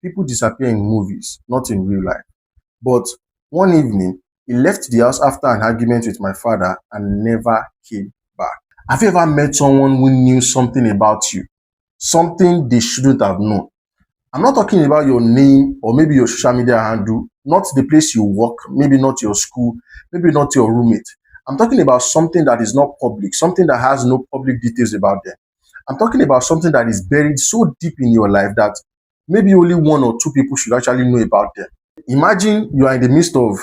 People disappear in movies, not in real life. But one evening, he left the house after an argument with my father and never came back. Have you ever met someone who knew something about you? Something they shouldn't have known? I'm not talking about your name or maybe your social media handle, not the place you work, maybe not your school, maybe not your roommate. I'm talking about something that is not public, something that has no public details about them. I'm talking about something that is buried so deep in your life that maybe only one or two people should actually know about them. Imagine you are in the midst of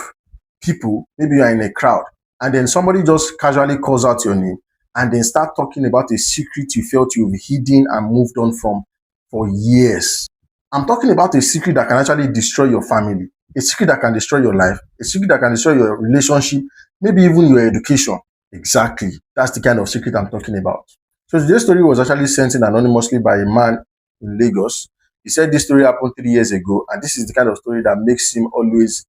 people, maybe you are in a crowd, and then somebody just casually calls out your name and then start talking about a secret you felt you've hidden and moved on from for years. I'm talking about a secret that can actually destroy your family, a secret that can destroy your life, a secret that can destroy your relationship, maybe even your education. Exactly. That's the kind of secret I'm talking about. So today's story was actually sent in anonymously by a man in Lagos. He said this story happened 3 years ago, and this is the kind of story that makes him always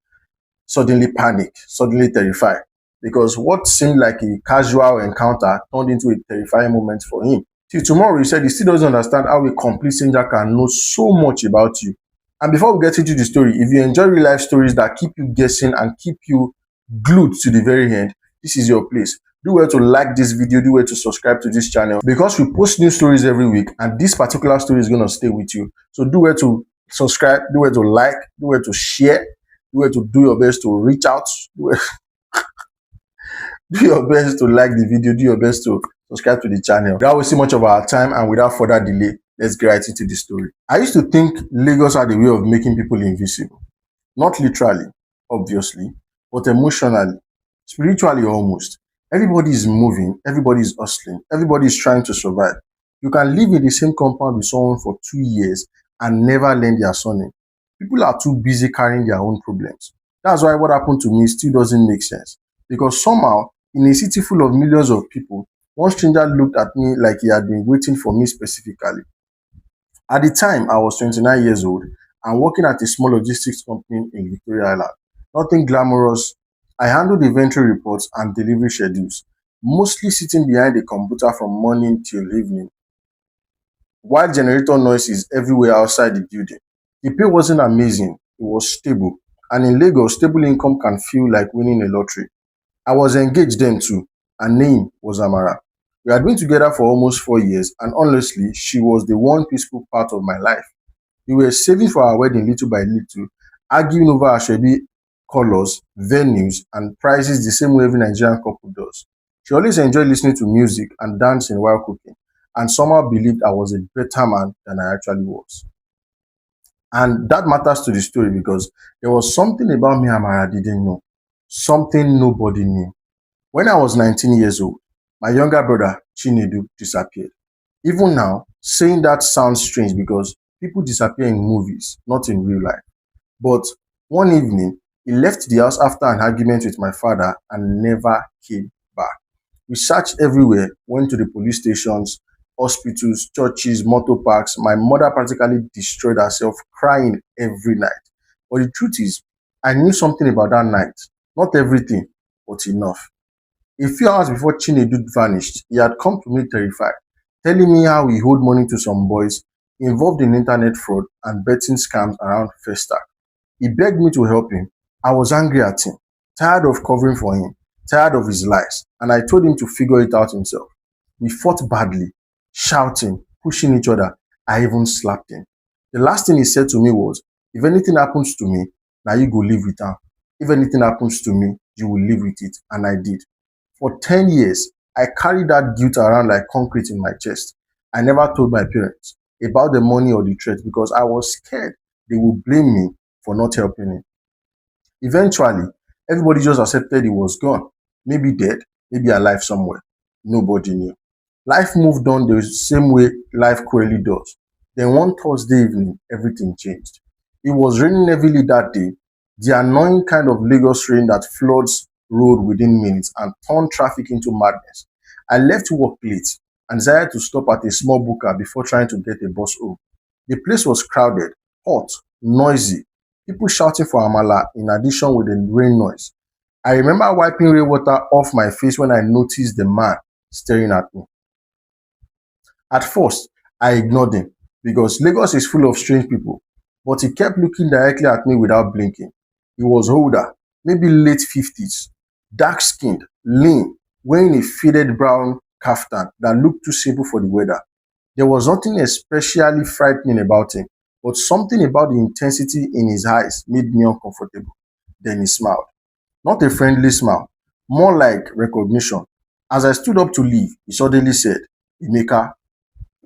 suddenly panic, suddenly terrified, because what seemed like a casual encounter turned into a terrifying moment for him. Till tomorrow, he said he still doesn't understand how a complete stranger can know so much about you. And before we get into the story, if you enjoy real life stories that keep you guessing and keep you glued to the very end, this is your place. Do well to like this video, do well to subscribe to this channel, because we post new stories every week and this particular story is going to stay with you. So do well to subscribe, do well to like, do well to share, do well to do your best to reach out, do your best to like the video, do your best to subscribe to the channel. Without wasting much of our time and without further delay, let's get right into the story. I used to think Lagos had a way of making people invisible. Not literally, obviously, but emotionally, spiritually almost. Everybody is moving, everybody is hustling, everybody is trying to survive. You can live in the same compound with someone for 2 years and never learn their surname. People are too busy carrying their own problems. That's why what happened to me still doesn't make sense. Because somehow, in a city full of millions of people, one stranger looked at me like he had been waiting for me specifically. At the time, I was 29 years old and working at a small logistics company in Victoria Island. Nothing glamorous. I handled inventory reports and delivery schedules, mostly sitting behind a computer from morning till evening, while generator noise is everywhere outside the building. The pay wasn't amazing, it was stable. And in Lagos, stable income can feel like winning a lottery. I was engaged then too. Her name was Amara. We had been together for almost 4 years, and honestly, she was the one peaceful part of my life. We were saving for our wedding little by little, arguing over Ashwebi colors, venues, and prices the same way every Nigerian couple does. She always enjoyed listening to music and dancing while cooking, and somehow believed I was a better man than I actually was. And that matters to the story because there was something about me Amara didn't know, something nobody knew. When I was 19 years old, my younger brother, Chinedu, disappeared. Even now, saying that sounds strange because people disappear in movies, not in real life. But one evening, he left the house after an argument with my father and never came back. We searched everywhere, went to the police stations, hospitals, churches, motor parks. My mother practically destroyed herself crying every night. But the truth is, I knew something about that night. Not everything, but enough. A few hours before Chinedu vanished, he had come to me terrified, telling me how he owed money to some boys involved in internet fraud and betting scams around Festa. He begged me to help him. I was angry at him, tired of covering for him, tired of his lies, and I told him to figure it out himself. We fought badly, shouting, pushing each other. I even slapped him. The last thing he said to me was, if anything happens to me, now you go live with her. If anything happens to me, you will live with it. And I did. For 10 years, I carried that guilt around like concrete in my chest. I never told my parents about the money or the threat because I was scared they would blame me for not helping him. Eventually, everybody just accepted he was gone. Maybe dead, maybe alive somewhere. Nobody knew. Life moved on the same way life cruelly does. Then one Thursday evening, everything changed. It was raining heavily that day, the annoying kind of Lagos rain that floods road within minutes and turned traffic into madness. I left work late and decided to stop at a small booker before trying to get a bus home. The place was crowded, hot, noisy, people shouting for Amala in addition with the rain noise. I remember wiping rainwater off my face when I noticed the man staring at me. At first, I ignored him because Lagos is full of strange people. but he kept looking directly at me without blinking. He was older, maybe late 50s, dark skinned, lean, wearing a faded brown kaftan that looked too simple for the weather. There was nothing especially frightening about him, but something about the intensity in his eyes made me uncomfortable. Then he smiled. Not a friendly smile, more like recognition. As I stood up to leave, he suddenly said, Emeka.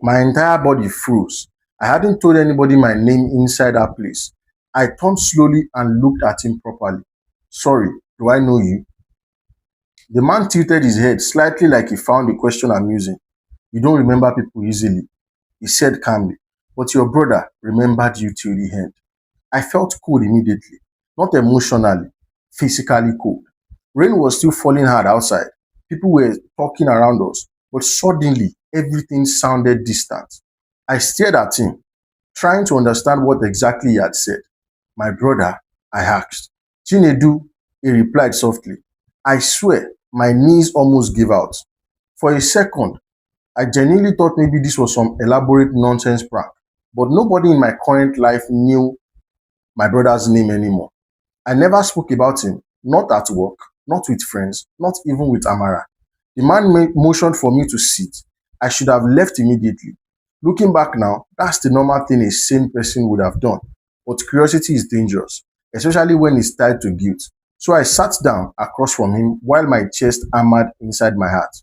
My entire body froze. I hadn't told anybody my name inside that place. I turned slowly and looked at him properly. Sorry, do I know you? The man tilted his head slightly like he found the question amusing. You don't remember people easily, he said calmly, but your brother remembered you till the end. I felt cold immediately, not emotionally, physically cold. Rain was still falling hard outside. People were talking around us, but suddenly everything sounded distant. I stared at him, trying to understand what exactly he had said. My brother, I asked. Chinedu, he replied softly. I swear, my knees almost gave out. For a second, I genuinely thought maybe this was some elaborate nonsense prank, but nobody in my current life knew my brother's name anymore. I never spoke about him, not at work, not with friends, not even with Amara. The man motioned for me to sit. I should have left immediately. Looking back now, that's the normal thing a sane person would have done. But curiosity is dangerous, especially when it's tied to guilt. So I sat down across from him while my chest hammered inside my heart.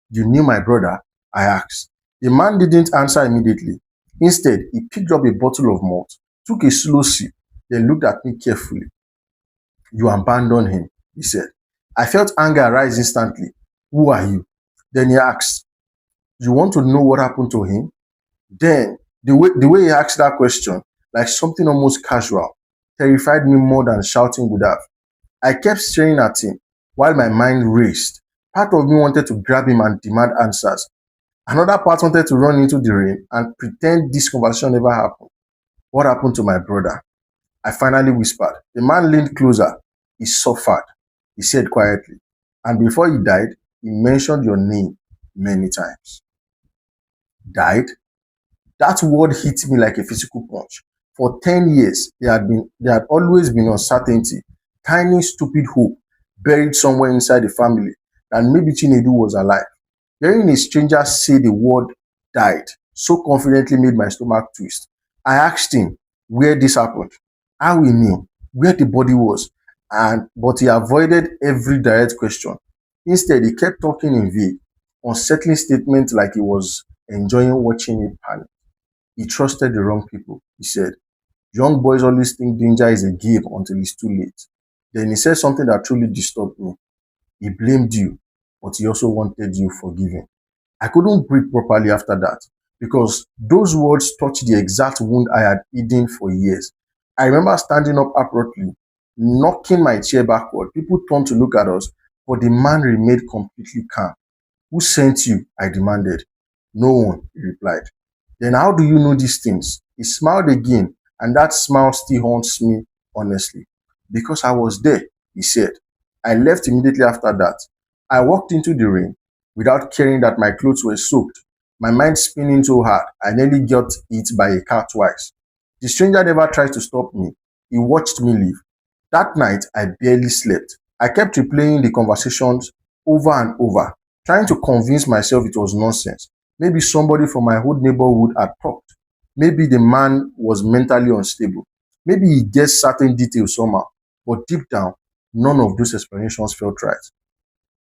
You knew my brother? I asked. The man didn't answer immediately. Instead, he picked up a bottle of malt, took a slow sip, then looked at me carefully. You abandoned him, he said. I felt anger rise instantly. Who are you? Then he asked, you want to know what happened to him? Then, the way he asked that question, like something almost casual, terrified me more than shouting would have. I kept staring at him while my mind raced. Part of me wanted to grab him and demand answers. Another part wanted to run into the rain and pretend this conversation never happened. What happened to my brother? I finally whispered. The man leaned closer. He suffered, he said quietly. And before he died, he mentioned your name many times. Died? That word hit me like a physical punch. For 10 years, there had always been uncertainty, tiny stupid hope buried somewhere inside the family that maybe Chinedu was alive. Hearing a stranger say the word died so confidently made my stomach twist. I asked him where this happened, how he knew, where the body was, and but he avoided every direct question. Instead, he kept talking in vague, unsettling statements like he was enjoying watching me panic. He trusted the wrong people, he said. Young boys always think danger is a game until it's too late. Then he said something that truly disturbed me. He blamed you, but he also wanted you forgiven. I couldn't breathe properly after that because those words touched the exact wound I had hidden for years. I remember standing up abruptly, knocking my chair backward. People turned to look at us, but the man remained completely calm. Who sent you? I demanded. No one, he replied. Then how do you know these things? He smiled again, and that smile still haunts me, honestly. Because I was there, he said. I left immediately after that. I walked into the rain without caring that my clothes were soaked. My mind spinning so hard, I nearly got hit by a car twice. The stranger never tried to stop me. He watched me leave. That night, I barely slept. I kept replaying the conversations over and over, trying to convince myself it was nonsense. Maybe somebody from my old neighborhood had talked. Maybe the man was mentally unstable. Maybe he guessed certain details somehow. But deep down, none of those explanations felt right.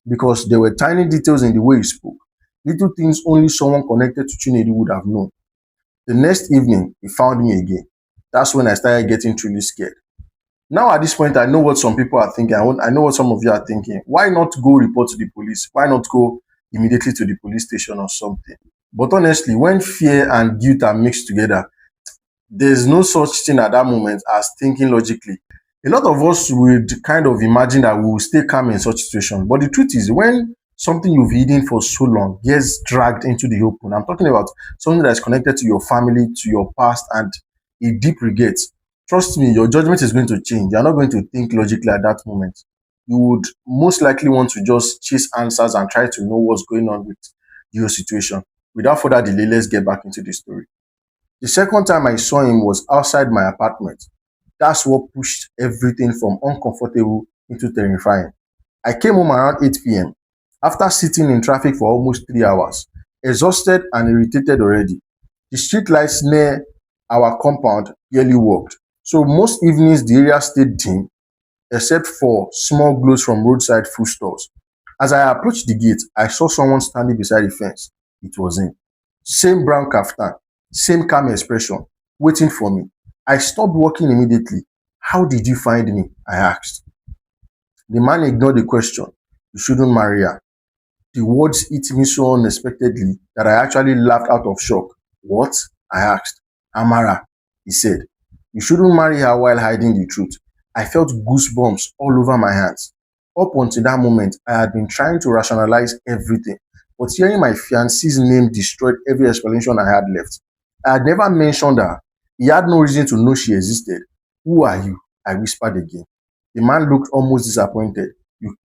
Because there were tiny details in the way he spoke. Little things only someone connected to Chinedu would have known. The next evening, he found me again. That's when I started getting truly scared. Now at this point, I know what some people are thinking. I know what some of you are thinking. Why not go report to the police? Why not go immediately to the police station or something? But honestly, when fear and guilt are mixed together, there's no such thing at that moment as thinking logically. A lot of us would kind of imagine that we will stay calm in such situation. But the truth is, when something you've hidden for so long gets dragged into the open, I'm talking about something that is connected to your family, to your past, and a deep regret. Trust me, your judgment is going to change. You're not going to think logically at that moment. You would most likely want to just chase answers and try to know what's going on with your situation. Without further delay, let's get back into the story. The second time I saw him was outside my apartment. That's what pushed everything from uncomfortable into terrifying. I came home around 8 p.m. after sitting in traffic for almost 3 hours, exhausted and irritated already. The street lights near our compound barely worked, so most evenings the area stayed dim except for small glows from roadside food stalls. As I approached the gate, I saw someone standing beside the fence. It was him. Same brown kaftan, same calm expression, waiting for me. I stopped walking immediately. How did you find me? I asked. The man ignored the question. You shouldn't marry her. The words hit me so unexpectedly that I actually laughed out of shock. What? I asked. Amara, he said. You shouldn't marry her while hiding the truth. I felt goosebumps all over my hands. Up until that moment, I had been trying to rationalize everything, but hearing my fiance's name destroyed every explanation I had left. I had never mentioned her. He had no reason to know she existed. Who are you? I whispered again. The man looked almost disappointed. You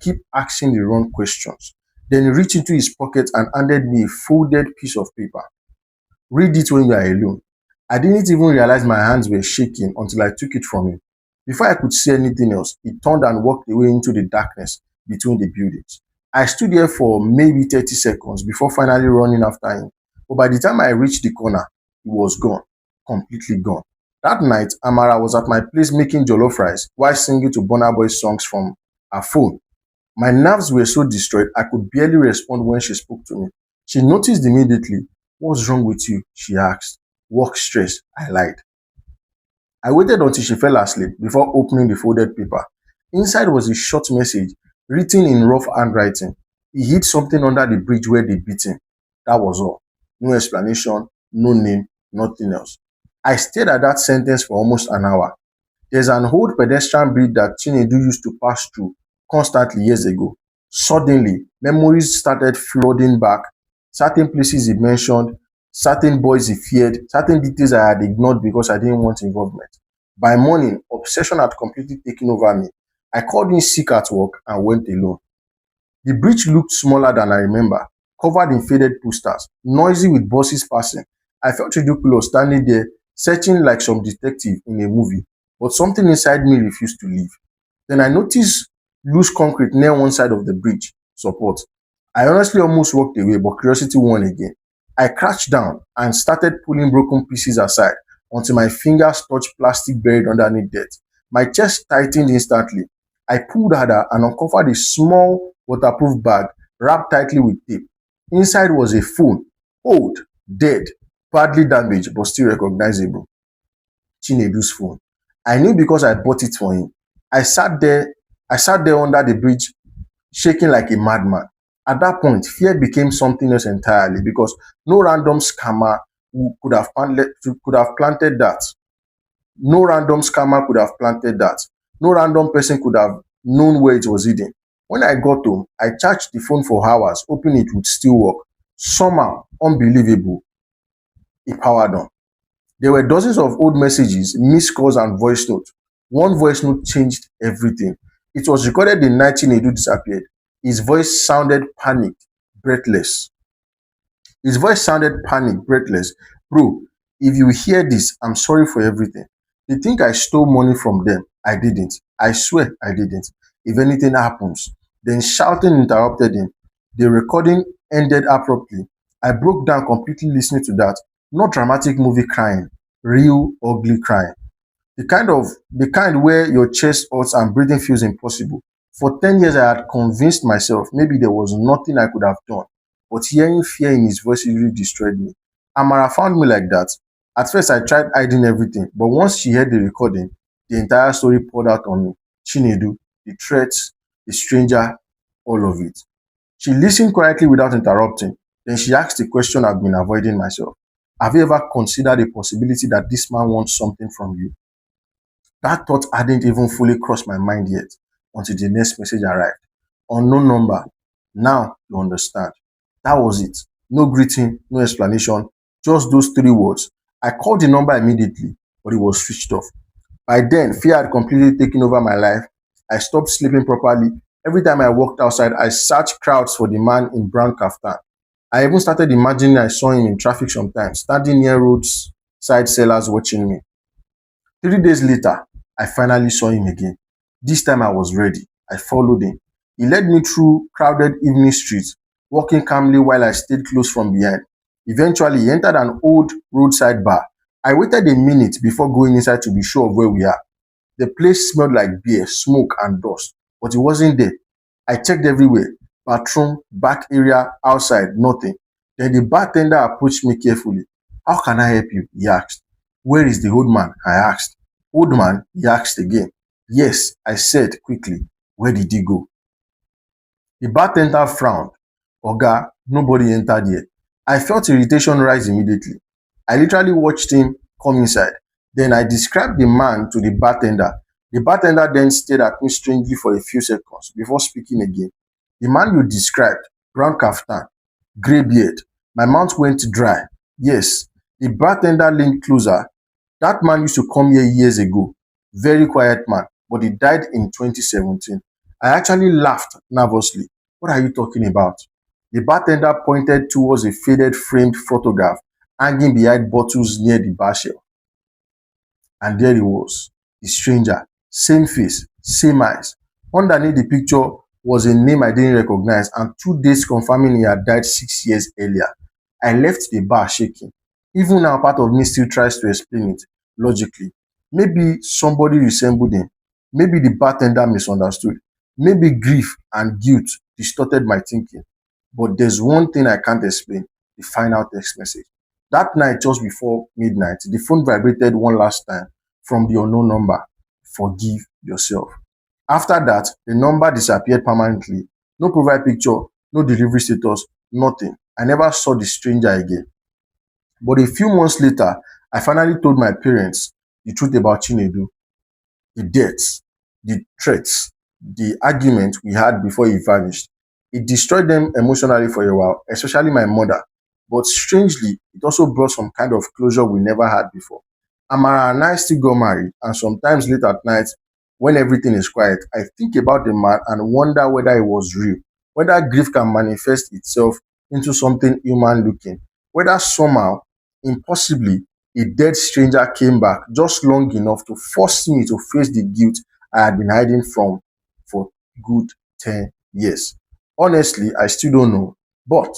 keep asking the wrong questions. Then he reached into his pocket and handed me a folded piece of paper. Read it when you are alone. I didn't even realize my hands were shaking until I took it from him. Before I could say anything else, he turned and walked away into the darkness between the buildings. I stood there for maybe 30 seconds before finally running after him. But by the time I reached the corner, he was gone, completely gone. That night, Amara was at my place making jollof rice while singing to Burna Boy songs from her phone. My nerves were so destroyed I could barely respond when she spoke to me. She noticed immediately. What's wrong with you? She asked. Work stress, I lied. I waited until she fell asleep before opening the folded paper. Inside was a short message written in rough handwriting. He hid something under the bridge where they beat him. That was all. No explanation, no name, nothing else. I stared at that sentence for almost an hour. There's an old pedestrian bridge that Chinedu used to pass through constantly years ago. Suddenly, memories started flooding back. Certain places he mentioned, certain boys he feared, certain details I had ignored because I didn't want involvement. By morning, obsession had completely taken over me. I called in sick at work and went alone. The bridge looked smaller than I remember, covered in faded posters, noisy with buses passing. I felt ridiculous standing there, searching like some detective in a movie, but something inside me refused to leave. Then I noticed loose concrete near one side of the bridge support. I honestly almost walked away, but curiosity won again. I crouched down and started pulling broken pieces aside until my fingers touched plastic buried underneath it. My chest tightened instantly. I pulled harder and uncovered a small waterproof bag wrapped tightly with tape. Inside was a phone, old, dead, badly damaged, but still recognizable. Chinedu's phone. I knew because I bought it for him. I sat there, I sat there under the bridge, shaking like a madman. At that point, fear became something else entirely because no random scammer who could have planted that. No random scammer could have planted that. No random person could have known where it was hidden. When I got home, I charged the phone for hours, hoping it would still work. Somehow, unbelievable, it powered on. There were dozens of old messages, missed calls, and voice notes. One voice note changed everything. It was recorded the night Chinedu disappeared. His voice sounded panicked, breathless. His voice sounded panicked, breathless. Bro, if you hear this, I'm sorry for everything. They think I stole money from them. I didn't. I swear I didn't. If anything happens, then shouting interrupted him. The recording ended abruptly. I broke down completely listening to that. Not dramatic movie crying, real ugly crying. The kind where your chest hurts and breathing feels impossible. For 10 years I had convinced myself maybe there was nothing I could have done. But hearing fear in his voice really destroyed me. Amara found me like that. At first I tried hiding everything, but once she heard the recording, the entire story poured out on me. Chinedu, the threats, the stranger, all of it. She listened quietly without interrupting. Then she asked the question I've been avoiding myself. Have you ever considered the possibility that this man wants something from you? That thought hadn't even fully crossed my mind yet until the next message arrived. Unknown number. Now you understand. That was it. No greeting, no explanation, just those three words. I called the number immediately, but it was switched off. By then, fear had completely taken over my life. I stopped sleeping properly. Every time I walked outside, I searched crowds for the man in brown kaftan. I even started imagining I saw him in traffic sometimes, standing near roadside sellers watching me. 3 days later, I finally saw him again. This time I was ready. I followed him. He led me through crowded evening streets, walking calmly while I stayed close from behind. Eventually, he entered an old roadside bar. I waited a minute before going inside to be sure of where we are. The place smelled like beer, smoke, and dust, but he wasn't there. I checked everywhere: bathroom, back area, outside, nothing. Then the bartender approached me carefully. "How can I help you?" he asked. "Where is the old man?" I asked. "Old man?" he asked again. "Yes," I said quickly. "Where did he go?" The bartender frowned. "Oga, nobody entered yet." I felt irritation rise immediately. I literally watched him come inside. Then I described the man to the bartender. The bartender then stared at me strangely for a few seconds before speaking again. "The man you described, brown kaftan, grey beard." My mouth went dry. "Yes." The bartender leaned closer. "That man used to come here years ago. Very quiet man, but he died in 2017. I actually laughed nervously. "What are you talking about?" The bartender pointed towards a faded framed photograph hanging behind bottles near the bar shelf. And there he was, the stranger, same face, same eyes. Underneath the picture was a name I didn't recognize and 2 days confirming he had died 6 years earlier. I left the bar shaking. Even now, part of me still tries to explain it logically. Maybe somebody resembled him. Maybe the bartender misunderstood. Maybe grief and guilt distorted my thinking. But there's one thing I can't explain: the final text message. That night, just before midnight, the phone vibrated one last time from the unknown number. "Forgive yourself." After that, the number disappeared permanently. No profile picture, no delivery status, nothing. I never saw the stranger again. But a few months later, I finally told my parents the truth about Chinedu: the deaths, the threats, the argument we had before he vanished. It destroyed them emotionally for a while, especially my mother. But strangely, it also brought some kind of closure we never had before. Amara and I still got married, and sometimes late at night, when everything is quiet, I think about the man and wonder whether it was real, whether grief can manifest itself into something human looking, whether somehow, impossibly, a dead stranger came back just long enough to force me to face the guilt I had been hiding from for good 10 years. Honestly, I still don't know, but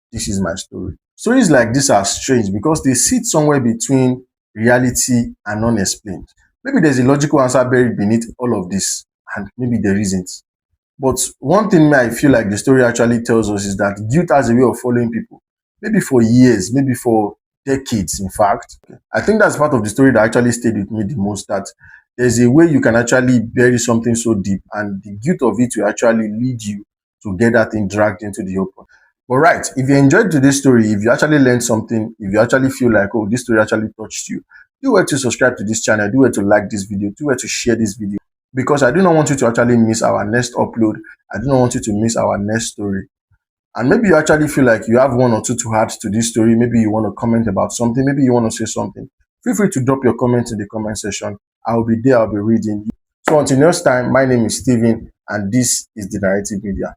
this is my story. Stories like this are strange because they sit somewhere between reality and unexplained. Maybe there's a logical answer buried beneath all of this, and maybe there isn't. But one thing I feel like the story actually tells us is that guilt has a way of following people, maybe for years, maybe for decades, in fact. I think that's part of the story that actually stayed with me the most, that there's a way you can actually bury something so deep, and the guilt of it will actually lead you to get that thing dragged into the open. But right, if you enjoyed today's story, if you actually learned something, if you actually feel like, oh, this story actually touched you, do well to subscribe to this channel, do well to like this video, do well to share this video, because I do not want you to actually miss our next upload. I do not want you to miss our next story. And maybe you actually feel like you have one or two to add to this story. Maybe you want to comment about something. Maybe you want to say something. Feel free to drop your comments in the comment section. I'll be there. I'll be reading. So until next time, my name is Steven, and this is the Narrative Media.